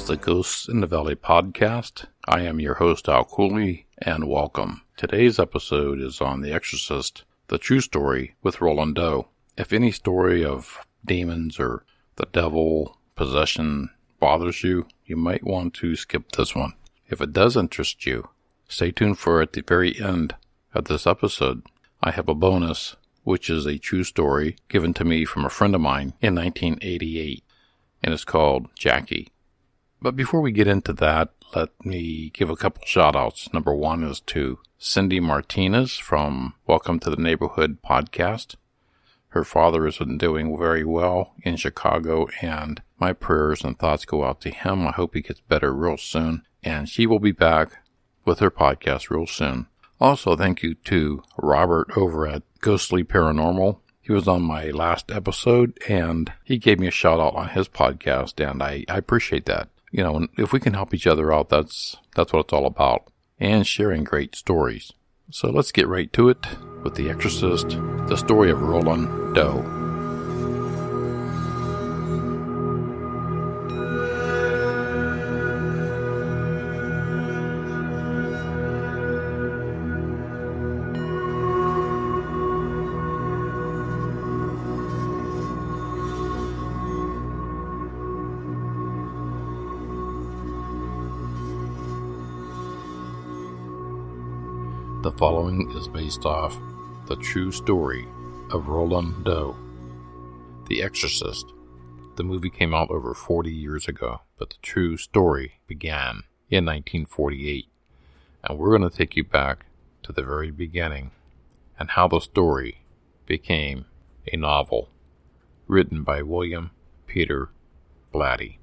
is the Ghosts in the Valley podcast. I am your host, Al Cooley, and welcome. Today's episode is on The Exorcist, the true story with Roland Doe. If any story of demons or the devil, possession bothers you, you might want to skip this one. If it does interest you, stay tuned for at the very end of this episode. I have a bonus, which is a true story given to me from a friend of mine in 1988, and it's called Jackie. But before we get into that, let me give a couple shout-outs. Number one is to Cindy Martinez from Welcome to the Neighborhood podcast. Her father is doing very well in Chicago, and my prayers and thoughts go out to him. I hope he gets better real soon, and she will be back with her podcast real soon. Also, thank you to Robert over at Ghostly Paranormal. He was on my last episode, and he gave me a shout-out on his podcast, and I appreciate that. You know, if we can help each other out, that's what it's all about, and sharing great stories. So let's get right to it with The Exorcist, the story of Roland Doe. The following is based off the true story of Roland Doe. The Exorcist. The movie came out over 40 years ago, but the true story began in 1948. And we're going to take you back to the very beginning and how the story became a novel written by William Peter Blatty.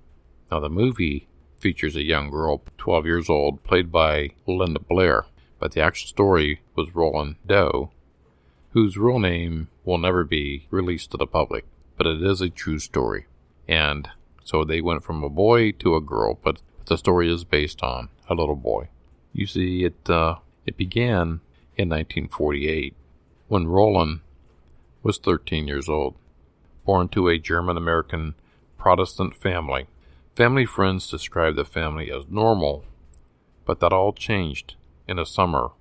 Now, the movie features a young girl, 12 years old, played by Linda Blair. But the actual story was Roland Doe, whose real name will never be released to the public, but it is a true story. And so they went from a boy to a girl, but the story is based on a little boy. You see, it began in 1948 when Roland was 13 years old, born to a German-American Protestant family. Family friends described the family as normal, but that all changed in the summer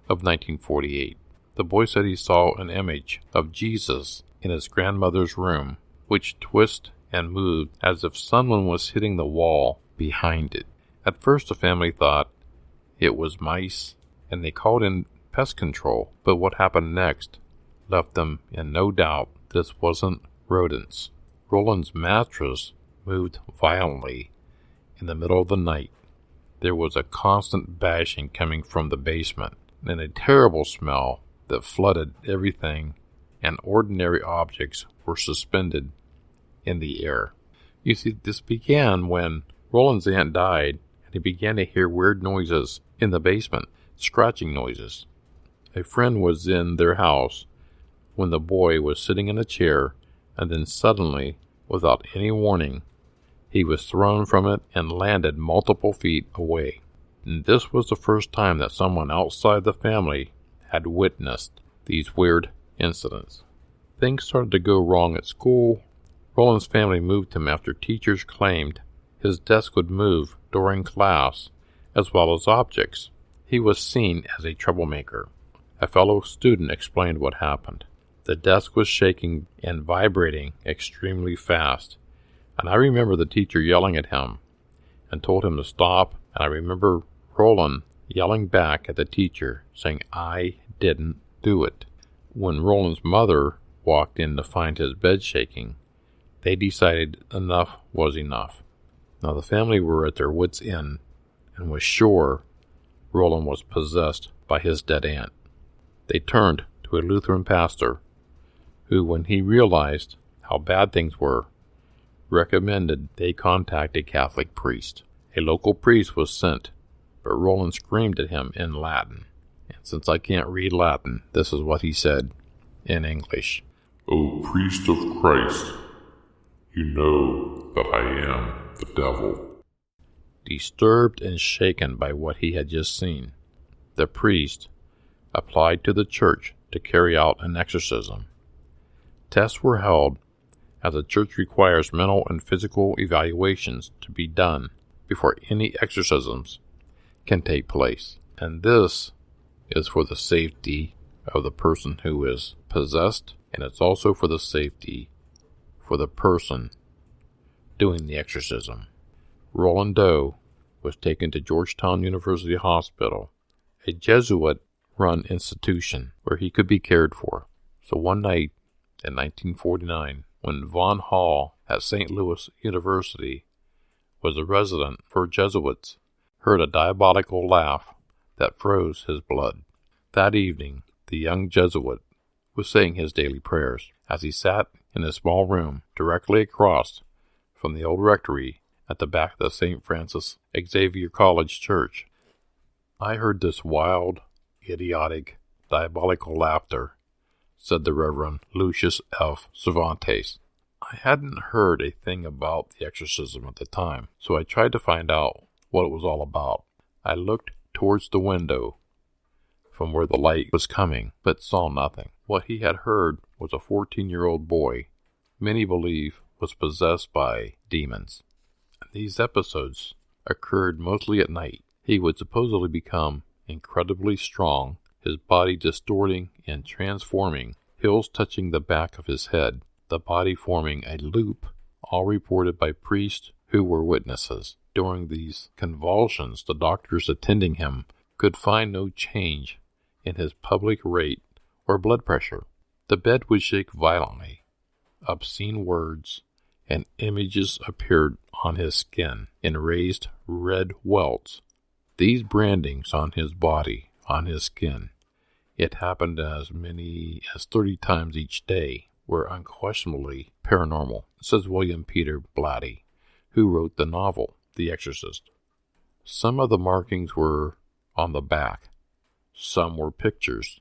of 1948. The boy said he saw an image of Jesus in his grandmother's room, which twisted and moved as if someone was hitting the wall behind it. At first, the family thought it was mice, and they called in pest control, but what happened next left them in no doubt this wasn't rodents. Roland's mattress moved violently in the middle of the night. There was a constant bashing coming from the basement, and a terrible smell that flooded everything, and ordinary objects were suspended in the air. You see, this began when Roland's aunt died, and he began to hear weird noises in the basement, scratching noises. A friend was in their house when the boy was sitting in a chair, and then suddenly, without any warning, he was thrown from it and landed multiple feet away. And this was the first time that someone outside the family had witnessed these weird incidents. Things started to go wrong at school. Roland's family moved him after teachers claimed his desk would move during class as well as objects. He was seen as a troublemaker. A fellow student explained what happened. The desk was shaking and vibrating extremely fast. And I remember the teacher yelling at him and told him to stop. And I remember Roland yelling back at the teacher, saying, "I didn't do it." When Roland's mother walked in to find his bed shaking, they decided enough was enough. Now the family were at their wits' end and was sure Roland was possessed by his dead aunt. They turned to a Lutheran pastor who, when he realized how bad things were, recommended they contact a Catholic priest. A local priest was sent, but Roland screamed at him in Latin. And since I can't read Latin, this is what he said in English. "O priest of Christ, you know that I am the devil." Disturbed and shaken by what he had just seen, the priest applied to the church to carry out an exorcism. Tests were held, as the church requires mental and physical evaluations to be done before any exorcisms can take place. And this is for the safety of the person who is possessed, and it's also for the safety for the person doing the exorcism. Roland Doe was taken to Georgetown University Hospital, a Jesuit-run institution where he could be cared for. So one night in 1949, when Von Hall at St. Louis University was a resident for Jesuits, heard a diabolical laugh that froze his blood. That evening, the young Jesuit was saying his daily prayers as he sat in a small room directly across from the old rectory at the back of the St. Francis Xavier College Church. I heard this wild, idiotic, diabolical laughter, said the Reverend Lucius F. Cervantes. I hadn't heard a thing about the exorcism at the time, so I tried to find out what it was all about. I looked towards the window from where the light was coming, but saw nothing. What he had heard was a 14-year-old boy, many believe was possessed by demons. These episodes occurred mostly at night. He would supposedly become incredibly strong, his body distorting and transforming, hills touching the back of his head, the body forming a loop, all reported by priests who were witnesses. During these convulsions, the doctors attending him could find no change in his public rate or blood pressure. The bed would shake violently. Obscene words and images appeared on his skin in raised red welts. These brandings on his body, on his skin, it happened as many as 30 times each day, were unquestionably paranormal, says William Peter Blatty, who wrote the novel The Exorcist. Some of the markings were on the back. Some were pictures,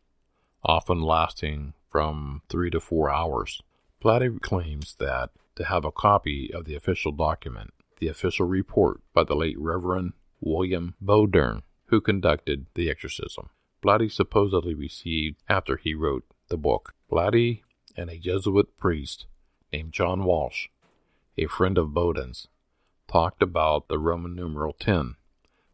often lasting from 3 to 4 hours. Blatty claims that to have a copy of the official document, the official report by the late Reverend William Bowdern, who conducted the exorcism. Blatty supposedly received after he wrote the book. Blatty and a Jesuit priest named John Walsh, a friend of Bowden's, talked about the Roman numeral 10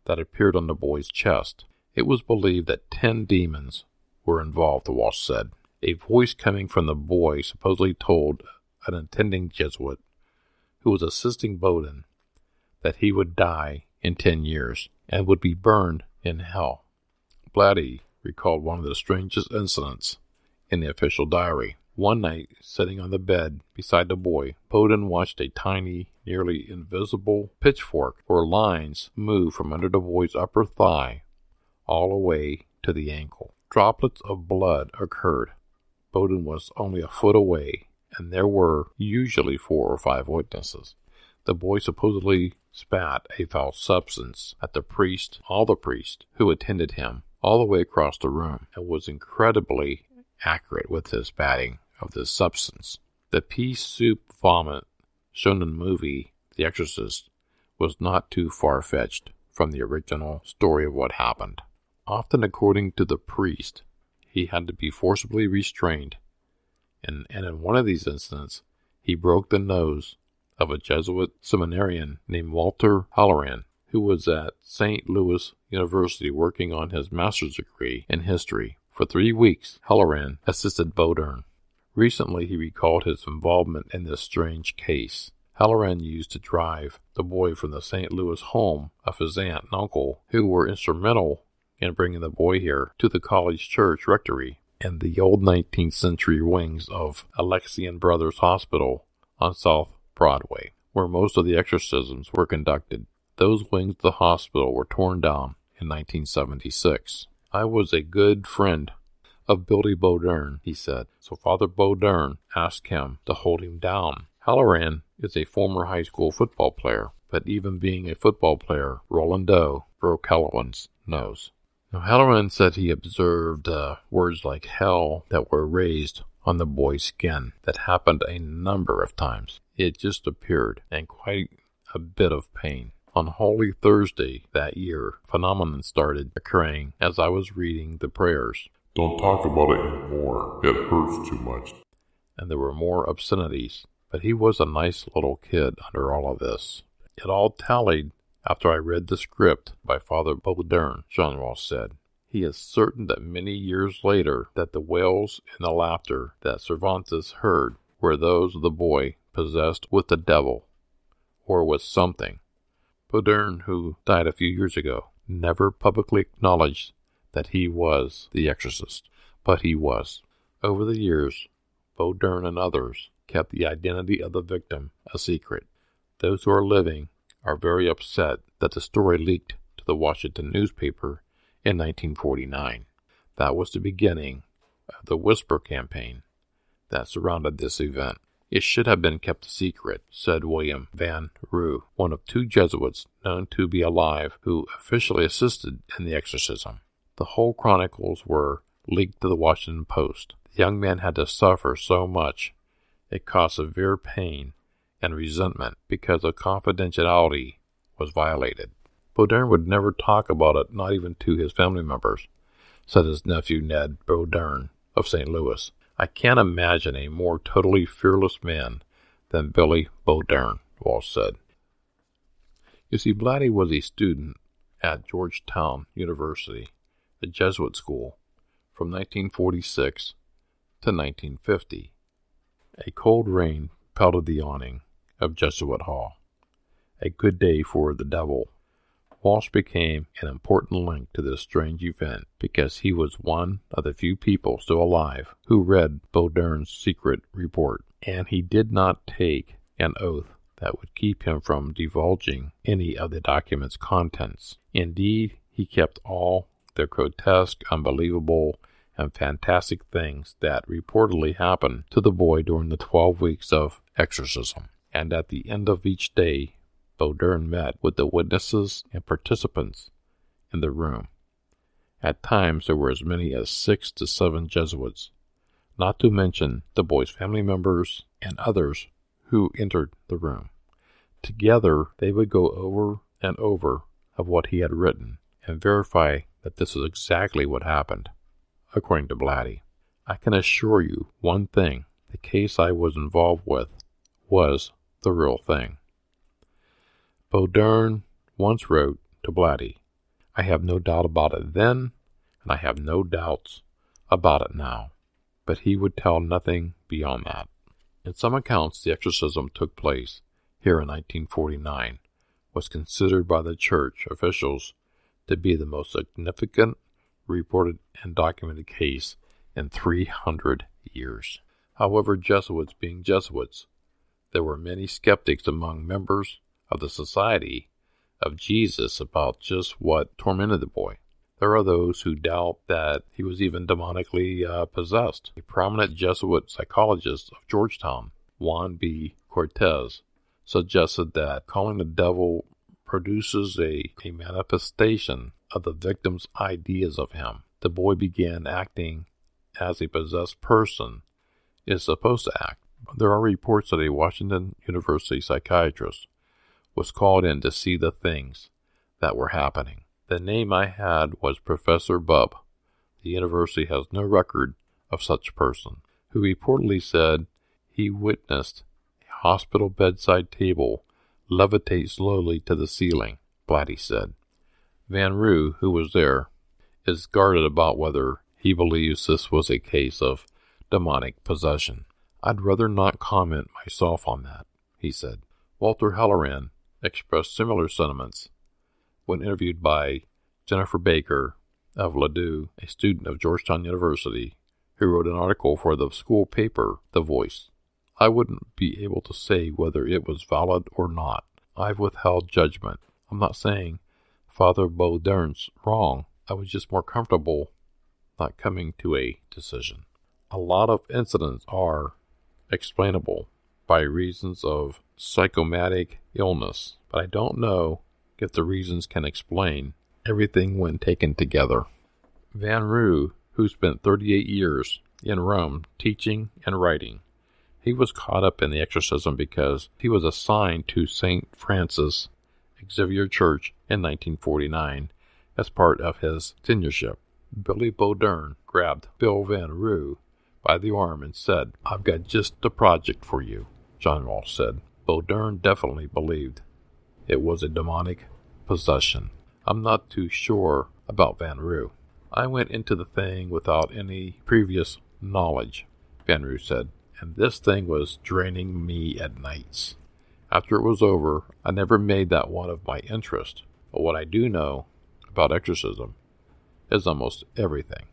that appeared on the boy's chest. It was believed that 10 demons were involved, Walsh said. A voice coming from the boy supposedly told an attending Jesuit who was assisting Bowden that he would die in 10 years and would be burned in hell. Blatty recalled one of the strangest incidents in the official diary. One night, sitting on the bed beside the boy, Bowden watched a tiny, nearly invisible pitchfork or lines move from under the boy's upper thigh all the way to the ankle. Droplets of blood occurred. Bowden was only a foot away, and there were usually 4 or 5 witnesses. The boy supposedly spat a foul substance at all the priests who attended him, all the way across the room, and was incredibly accurate with his spatting of this substance. The pea soup vomit shown in the movie The Exorcist was not too far-fetched from the original story of what happened. Often, according to the priest, he had to be forcibly restrained, and in one of these incidents, he broke the nose of a Jesuit seminarian named Walter Halloran, who was at St. Louis University working on his master's degree in history. For 3 weeks, Halloran assisted Bowdern. Recently, he recalled his involvement in this strange case. Halloran used to drive the boy from the St. Louis home of his aunt and uncle, who were instrumental in bringing the boy here, to the college church rectory and the old 19th century wings of Alexian Brothers Hospital on South Broadway, where most of the exorcisms were conducted. Those wings of the hospital were torn down in 1976. I was a good friend of Billy Bowdern, he said, so Father Bowdern asked him to hold him down. Halloran is a former high school football player, but even being a football player, Roland Doe broke Halloran's nose. Now, Halloran said he observed words like hell that were raised on the boy's skin. That happened a number of times. It just appeared, and quite a bit of pain. On Holy Thursday that year, phenomenon started occurring as I was reading the prayers. Don't talk about it anymore. It hurts too much. And there were more obscenities, but he was a nice little kid under all of this. It all tallied After I read the script by Father Baudin, John Walsh said, he is certain that many years later that the wails and the laughter that Cervantes heard were those of the boy possessed with the devil, or with something. Baudin, who died a few years ago, never publicly acknowledged that he was the exorcist, but he was. Over the years, Baudin and others kept the identity of the victim a secret. Those who are living are very upset that the story leaked to the Washington newspaper in 1949. That was the beginning of the whisper campaign that surrounded this event. It should have been kept a secret, said William Van Roo, one of 2 Jesuits known to be alive who officially assisted in the exorcism. The whole chronicles were leaked to the Washington Post. The young man had to suffer so much. It caused severe pain and resentment because of confidentiality was violated. Baudin would never talk about it, not even to his family members, said his nephew Ned Baudin of St. Louis. I can't imagine a more totally fearless man than Billy Baudin, Walsh said. You see, Blatty was a student at Georgetown University, a Jesuit school, from 1946 to 1950. A cold rain pelted the awning of Jesuit Hall. A good day for the devil. Walsh became an important link to this strange event because he was one of the few people still alive who read Baudin's secret report, and he did not take an oath that would keep him from divulging any of the document's contents. Indeed, he kept all the grotesque, unbelievable, and fantastic things that reportedly happened to the boy during the 12 weeks of exorcism. And at the end of each day, Baudin met with the witnesses and participants in the room. At times there were as many as 6 to 7 Jesuits, not to mention the boy's family members and others who entered the room. Together they would go over and over of what he had written and verify that this is exactly what happened, according to Blatty. I can assure you one thing, the case I was involved with was the real thing. Baudin once wrote to Blatty, I have no doubt about it then, and I have no doubts about it now. But he would tell nothing beyond that. In some accounts, the exorcism took place here in 1949, was considered by the church officials to be the most significant reported and documented case in 300 years. However, Jesuits being Jesuits, there were many skeptics among members of the Society of Jesus about just what tormented the boy. There are those who doubt that he was even demonically possessed. A prominent Jesuit psychologist of Georgetown, Juan B. Cortez, suggested that calling the devil produces a manifestation of the victim's ideas of him. The boy began acting as a possessed person is supposed to act. There are reports that a Washington University psychiatrist was called in to see the things that were happening. The name I had was Professor Bub. The university has no record of such a person, who reportedly said he witnessed a hospital bedside table levitate slowly to the ceiling, Blatty said. Van Roo, who was there, is guarded about whether he believes this was a case of demonic possession. I'd rather not comment myself on that, he said. Walter Halloran expressed similar sentiments when interviewed by Jennifer Baker of Ladue, a student of Georgetown University, who wrote an article for the school paper, The Voice. I wouldn't be able to say whether it was valid or not. I've withheld judgment. I'm not saying Father Baudin's wrong. I was just more comfortable not coming to a decision. A lot of incidents are explainable by reasons of psychomatic illness, but I don't know if the reasons can explain everything when taken together. Van Roo, who spent 38 years in Rome teaching and writing, he was caught up in the exorcism because he was assigned to St. Francis Xavier Church in 1949 as part of his tenureship. Billy Baudin grabbed Bill Van Roo by the arm and said, I've got just the project for you, John Walsh said. Baudin definitely believed it was a demonic possession. I'm not too sure about Van Roo. I went into the thing without any previous knowledge, Van Roo said, and this thing was draining me at nights. After it was over, I never made that one of my interest, but what I do know about exorcism is almost everything.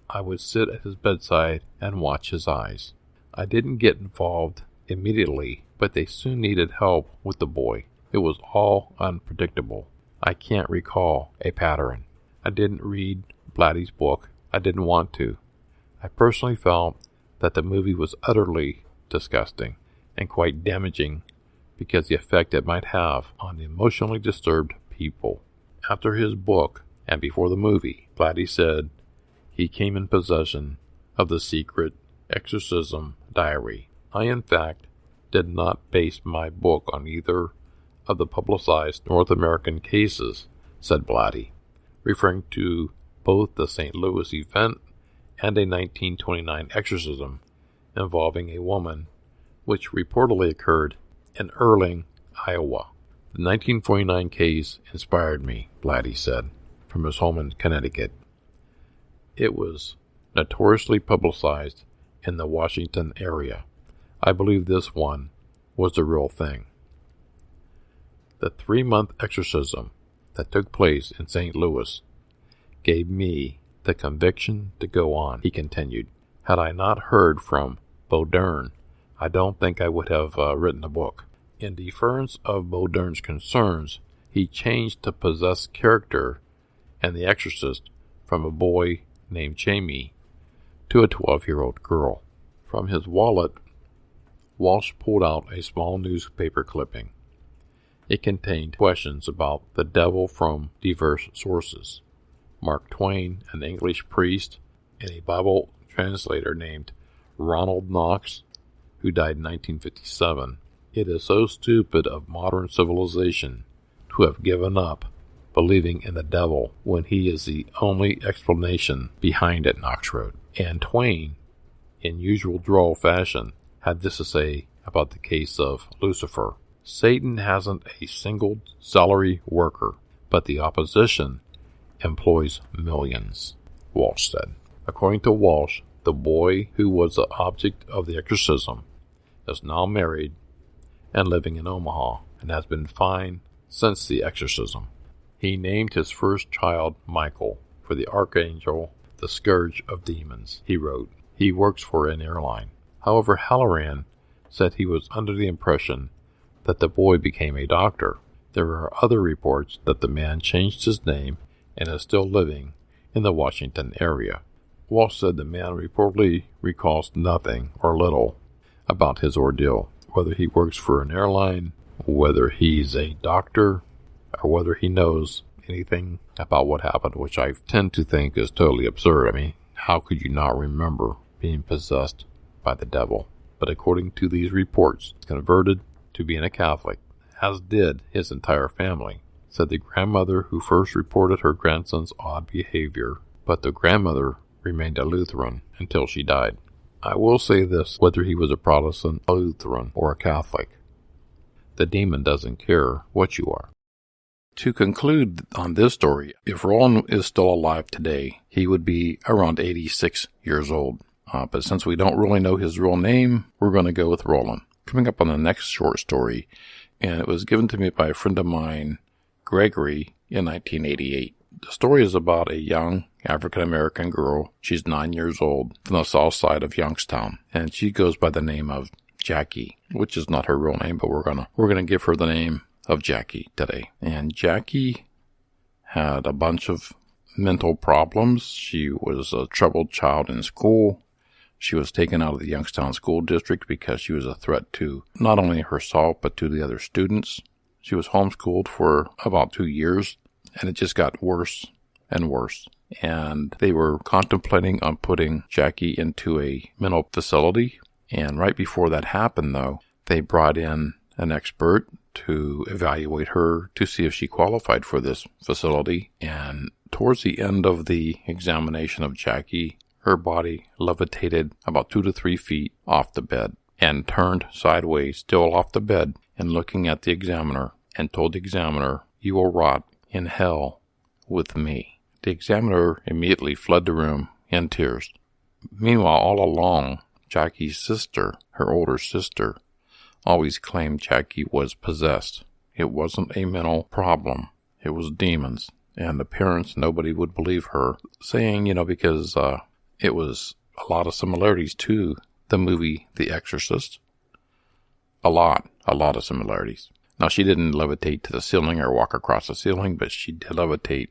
I would sit at his bedside and watch his eyes. I didn't get involved immediately, but they soon needed help with the boy. It was all unpredictable. I can't recall a pattern. I didn't read Blatty's book. I didn't want to. I personally felt that the movie was utterly disgusting and quite damaging because the effect it might have on the emotionally disturbed people. After his book and before the movie, Blatty said he came in possession of the secret exorcism diary. I, in fact, did not base my book on either of the publicized North American cases, said Blatty, referring to both the St. Louis event and a 1929 exorcism involving a woman, which reportedly occurred in Erling, Iowa. The 1949 case inspired me, Blatty said, from his home in Connecticut. It was notoriously publicized in the Washington area. I believe this one was the real thing. The 3-month exorcism that took place in St. Louis gave me the conviction to go on, he continued. Had I not heard from Bodern, I don't think I would have written a book. In deference of Bodern's concerns, he changed the possessed character and the exorcist from a boy named Jamie to a 12-year-old girl. From his wallet, Walsh pulled out a small newspaper clipping. It contained questions about the devil from diverse sources. Mark Twain, an English priest, and a Bible translator named Ronald Knox, who died in 1957. It is so stupid of modern civilization to have given up believing in the devil when he is the only explanation behind it, Knox wrote. And Twain, in usual droll fashion, had this to say about the case of Lucifer. Satan hasn't a single salary worker, but the opposition employs millions, Walsh said. According to Walsh, the boy who was the object of the exorcism is now married and living in Omaha and has been fine since the exorcism. He named his first child Michael for the archangel, the scourge of demons, he wrote. He works for an airline. However, Halloran said he was under the impression that the boy became a doctor. There are other reports that the man changed his name and is still living in the Washington area. Walsh said the man reportedly recalls nothing or little about his ordeal, whether he works for an airline, whether he's a doctor, or whether he knows anything about what happened, which I tend to think is totally absurd. I mean, how could you not remember being possessed by the devil? But according to these reports, he converted to being a Catholic, as did his entire family, said the grandmother who first reported her grandson's odd behavior, but the grandmother remained a Lutheran until she died. I will say this, whether he was a Protestant, a Lutheran, or a Catholic, the demon doesn't care what you are. To conclude on this story, if Roland is still alive today, he would be around 86 years old. But since we don't really know his real name, we're going to go with Roland. Coming up on the next short story, and it was given to me by a friend of mine, Gregory, in 1988. The story is about a young African-American girl. She's 9 years old, from the southside of Youngstown, and she goes by the name of Jackie, which is not her real name, but we're gonna give her the name of Jackie today. And Jackie had a bunch of mental problems. She was a troubled child in school. She was taken out of the Youngstown School District because she was a threat to not only herself, but to the other students. She was homeschooled for about 2 years, and it just got worse and worse. And they were contemplating on putting Jackie into a mental facility. And right before that happened, though, they brought in an expert to evaluate her to see if she qualified for this facility. And towards the end of the examination of Jackie, her body levitated about 2 to 3 feet off the bed and turned sideways, still off the bed, and looking at the examiner, and told the examiner, "You will rot in hell with me. The examiner immediately fled the room in tears. Meanwhile, all along, Jackie's sister, her older sister, always claimed Jackie was possessed. It wasn't a mental problem. It was demons. And the parents, nobody would believe her, saying, because it was a lot of similarities to the movie The Exorcist. A lot of similarities. Now, she didn't levitate to the ceiling or walk across the ceiling, but she did levitate,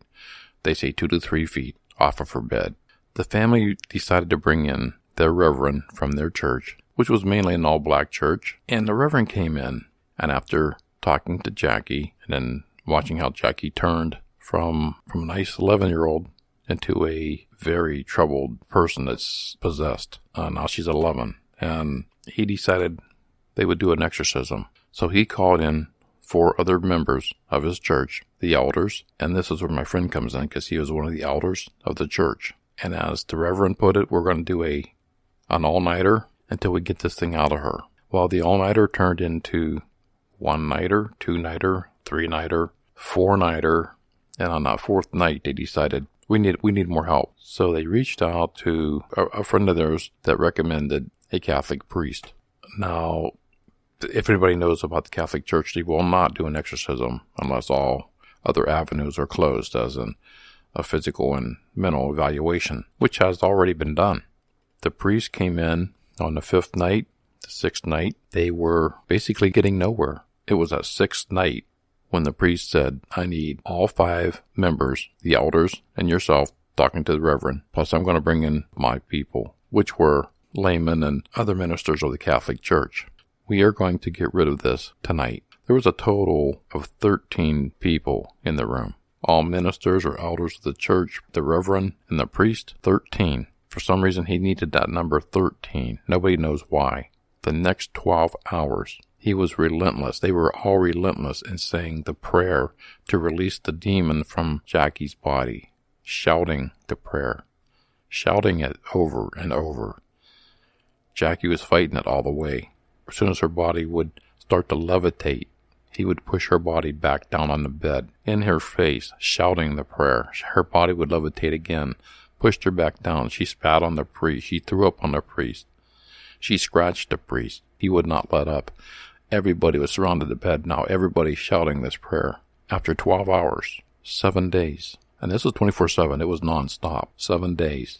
they say 2 to 3 feet off of her bed. The family decided to bring in their reverend from their church, which was mainly an all-black church, and the reverend came in, and after talking to Jackie, and then watching how Jackie turned from a nice 11-year-old into a very troubled person that's possessed. Now she's 11, and he decided they would do an exorcism. So he called in 4 other members of his church, the elders, and this is where my friend comes in because he was one of the elders of the church. And as the reverend put it, we're going to do an all-nighter until we get this thing out of her. Well, the all-nighter turned into 1-nighter, 2-nighter, 3-nighter, 4-nighter, and on that 4th night, they decided we need more help. So they reached out to a friend of theirs that recommended a Catholic priest. Now, if anybody knows about the Catholic Church, they will not do an exorcism unless all other avenues are closed, as in a physical and mental evaluation, which has already been done. The priest came in on the 5th night, the 6th night. They were basically getting nowhere. It was that 6th night when the priest said, I need all 5 members, the elders and yourself, talking to the reverend, plus I'm going to bring in my people, which were laymen and other ministers of the Catholic Church. We are going to get rid of this tonight. There was a total of 13 people in the room. All ministers or elders of the church, the reverend and the priest, 13. For some reason, he needed that number 13. Nobody knows why. The next 12 hours, he was relentless. They were all relentless in saying the prayer to release the demon from Jackie's body, shouting the prayer, shouting it over and over. Jackie was fighting it all the way. As soon as her body would start to levitate, he would push her body back down on the bed, in her face, shouting the prayer. Her body would levitate again, pushed her back down. She spat on the priest. She threw up on the priest. She scratched the priest. He would not let up. Everybody was surrounded the bed. Now everybody shouting this prayer. After 12 hours, 7 days, and this was 24/7. It was nonstop. 7 days.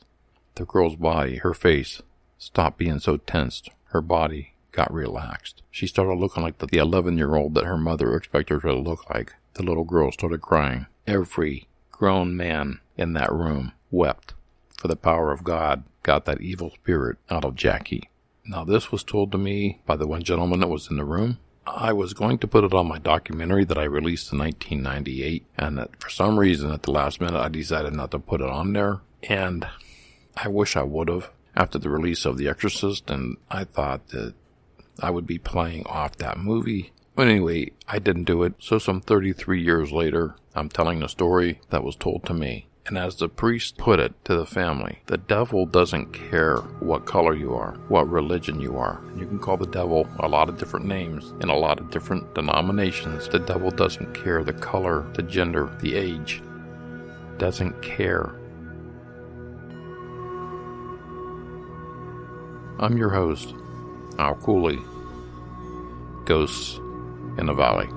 The girl's body, her face, stopped being so tensed. Her body got relaxed. She started looking like the 11-year-old that her mother expected her to look like. The little girl started crying. Every grown man in that room wept, for the power of God got that evil spirit out of Jackie. Now, this was told to me by the one gentleman that was in the room. I was going to put it on my documentary that I released in 1998, and that for some reason at the last minute I decided not to put it on there, and I wish I would have after the release of The Exorcist, and I thought that I would be playing off that movie. But anyway, I didn't do it. So some 33 years later, I'm telling the story that was told to me. And as the priest put it to the family, the devil doesn't care what color you are, what religion you are. You can call the devil a lot of different names in a lot of different denominations. The devil doesn't care the color, the gender, the age. Doesn't care. I'm your host, Al Cooley. Ghosts in the Valley.